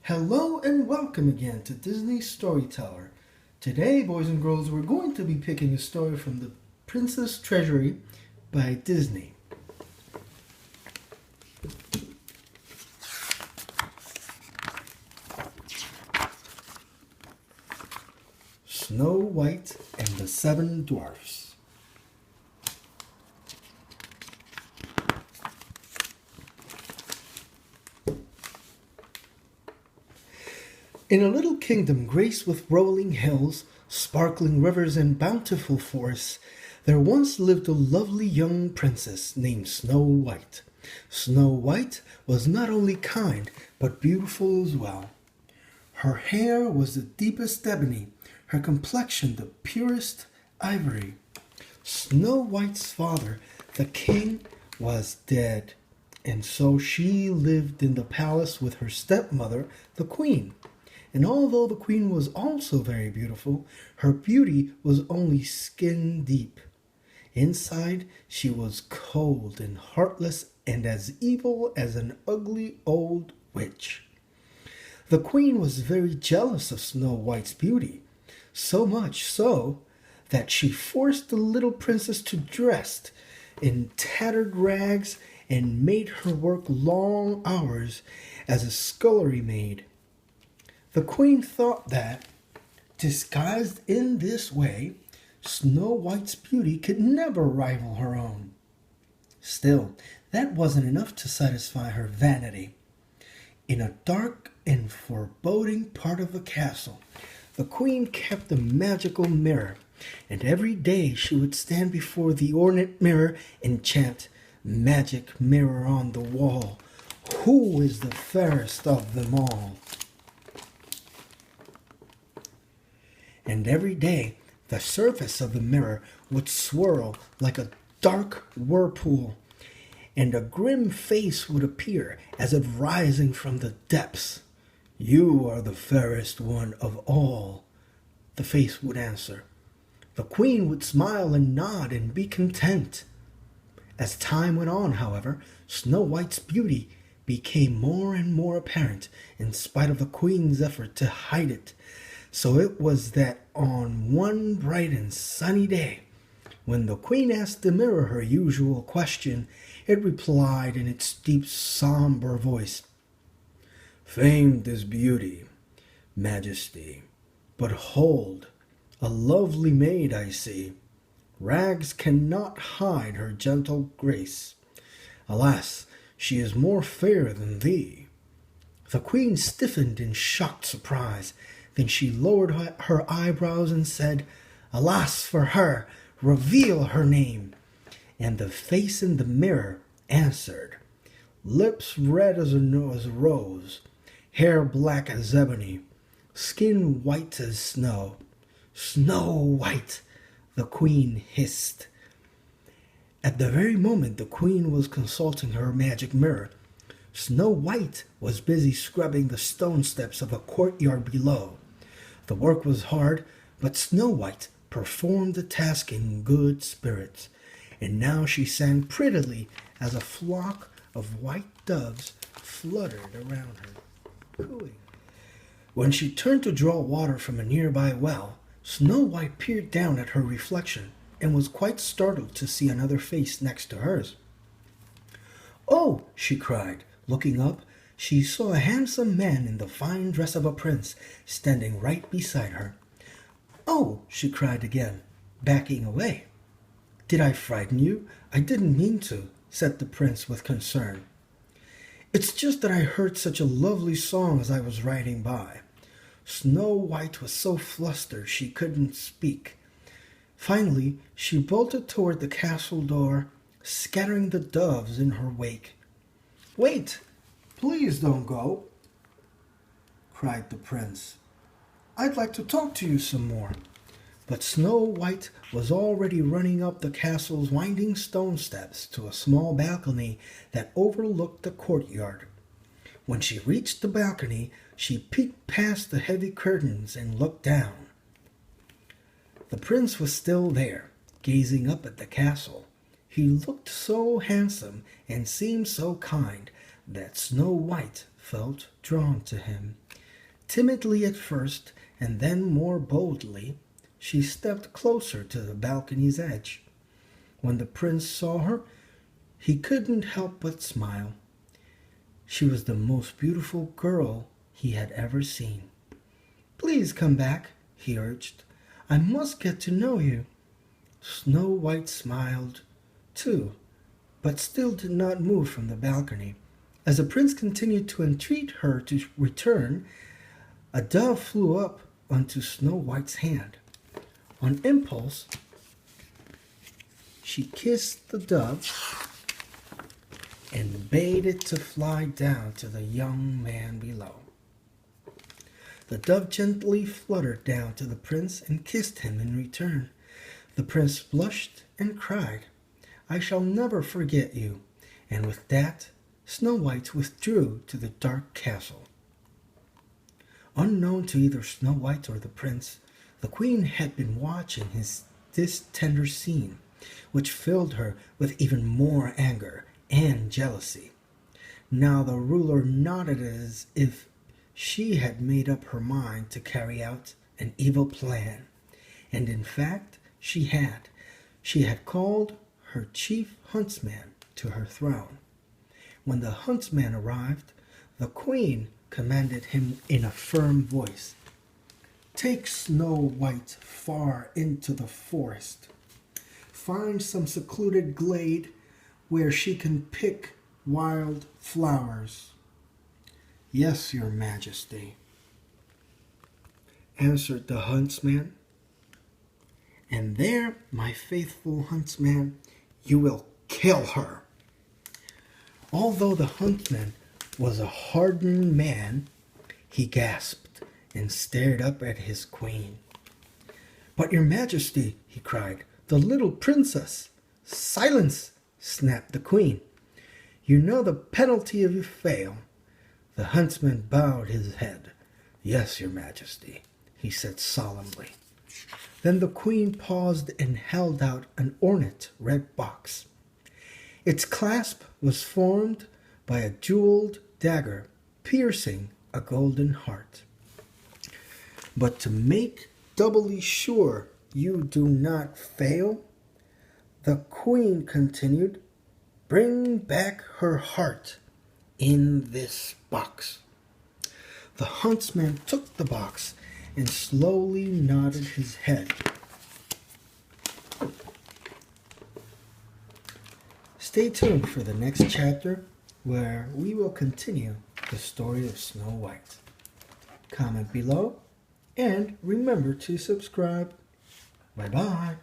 Hello and welcome again to Disney Storyteller. Today, boys and girls, we're going to be picking a story from the Princess Treasury by Disney. Snow White and the Seven Dwarfs. In a little kingdom graced with rolling hills, sparkling rivers, and bountiful forests, there once lived a lovely young princess named Snow White. Snow White was not only kind, but beautiful as well. Her hair was the deepest ebony, her complexion the purest ivory. Snow White's father, the king, was dead, and so she lived in the palace with her stepmother, the queen. And although the queen was also very beautiful, her beauty was only skin deep. Inside, she was cold and heartless and as evil as an ugly old witch. The queen was very jealous of Snow White's beauty, so much so that she forced the little princess to dress in tattered rags and made her work long hours as a scullery maid. The queen thought that, disguised in this way, Snow White's beauty could never rival her own. Still, that wasn't enough to satisfy her vanity. In a dark and foreboding part of the castle, the queen kept a magical mirror, and every day she would stand before the ornate mirror and chant, "Magic mirror on the wall, who is the fairest of them all?" And every day the surface of the mirror would swirl like a dark whirlpool, and a grim face would appear as if rising from the depths. "You are the fairest one of all," the face would answer. The queen would smile and nod and be content. As time went on, however, Snow White's beauty became more and more apparent in spite of the queen's effort to hide it. So it was that on one bright and sunny day, when the queen asked the mirror her usual question, it replied in its deep, somber voice, "Famed is beauty, majesty, but hold, a lovely maid I see. Rags cannot hide her gentle grace. Alas, she is more fair than thee." The queen stiffened in shocked surprise. Then she lowered her eyebrows and said, "Alas for her! Reveal her name." And the face in the mirror answered, "Lips red as a rose, hair black as ebony, skin white as snow." "Snow White!" the queen hissed. At the very moment the queen was consulting her magic mirror, Snow White was busy scrubbing the stone steps of a courtyard below. The work was hard, but Snow White performed the task in good spirits, and now she sang prettily as a flock of white doves fluttered around her, cooing. When she turned to draw water from a nearby well, Snow White peered down at her reflection and was quite startled to see another face next to hers. "Oh!" she cried. Looking up, she saw a handsome man in the fine dress of a prince standing right beside her. "Oh!" she cried again, backing away. "Did I frighten you? I didn't mean to," said the prince with concern. "It's just that I heard such a lovely song as I was riding by." Snow White was so flustered she couldn't speak. Finally, she bolted toward the castle door, scattering the doves in her wake. "Wait! Please don't go!" cried the prince. "I'd like to talk to you some more." But Snow White was already running up the castle's winding stone steps to a small balcony that overlooked the courtyard. When she reached the balcony, she peeked past the heavy curtains and looked down. The prince was still there, gazing up at the castle. He looked so handsome and seemed so kind that Snow White felt drawn to him. Timidly at first, and then more boldly, she stepped closer to the balcony's edge. When the prince saw her, he couldn't help but smile. She was the most beautiful girl he had ever seen. "Please come back," he urged. "I must get to know you." Snow White smiled, too, but still did not move from the balcony. As the prince continued to entreat her to return, a dove flew up onto Snow White's hand. On impulse, she kissed the dove and bade it to fly down to the young man below. The dove gently fluttered down to the prince and kissed him in return. The prince blushed and cried, "I shall never forget you." And with that, Snow White withdrew to the dark castle. Unknown to either Snow White or the prince, the queen had been watching this tender scene, which filled her with even more anger and jealousy. Now the ruler nodded as if she had made up her mind to carry out an evil plan. And in fact, she had. She had called her chief huntsman to her throne. When the huntsman arrived, the queen commanded him in a firm voice, "Take Snow White far into the forest. Find some secluded glade where she can pick wild flowers." "Yes, your majesty," answered the huntsman. "And there, my faithful huntsman, you will kill her." Although the huntsman was a hardened man, he gasped and stared up at his queen. "But your majesty," he cried, "the little princess." "Silence!" snapped the queen. "You know the penalty if you fail." The huntsman bowed his head. "Yes, your majesty," he said solemnly. Then the queen paused and held out an ornate red box. Its clasp was formed by a jeweled dagger piercing a golden heart. "But to make doubly sure you do not fail," the queen continued, "bring back her heart in this box." The huntsman took the box and slowly nodded his head. Stay tuned for the next chapter, where we will continue the story of Snow White. Comment below and remember to subscribe. Bye-bye.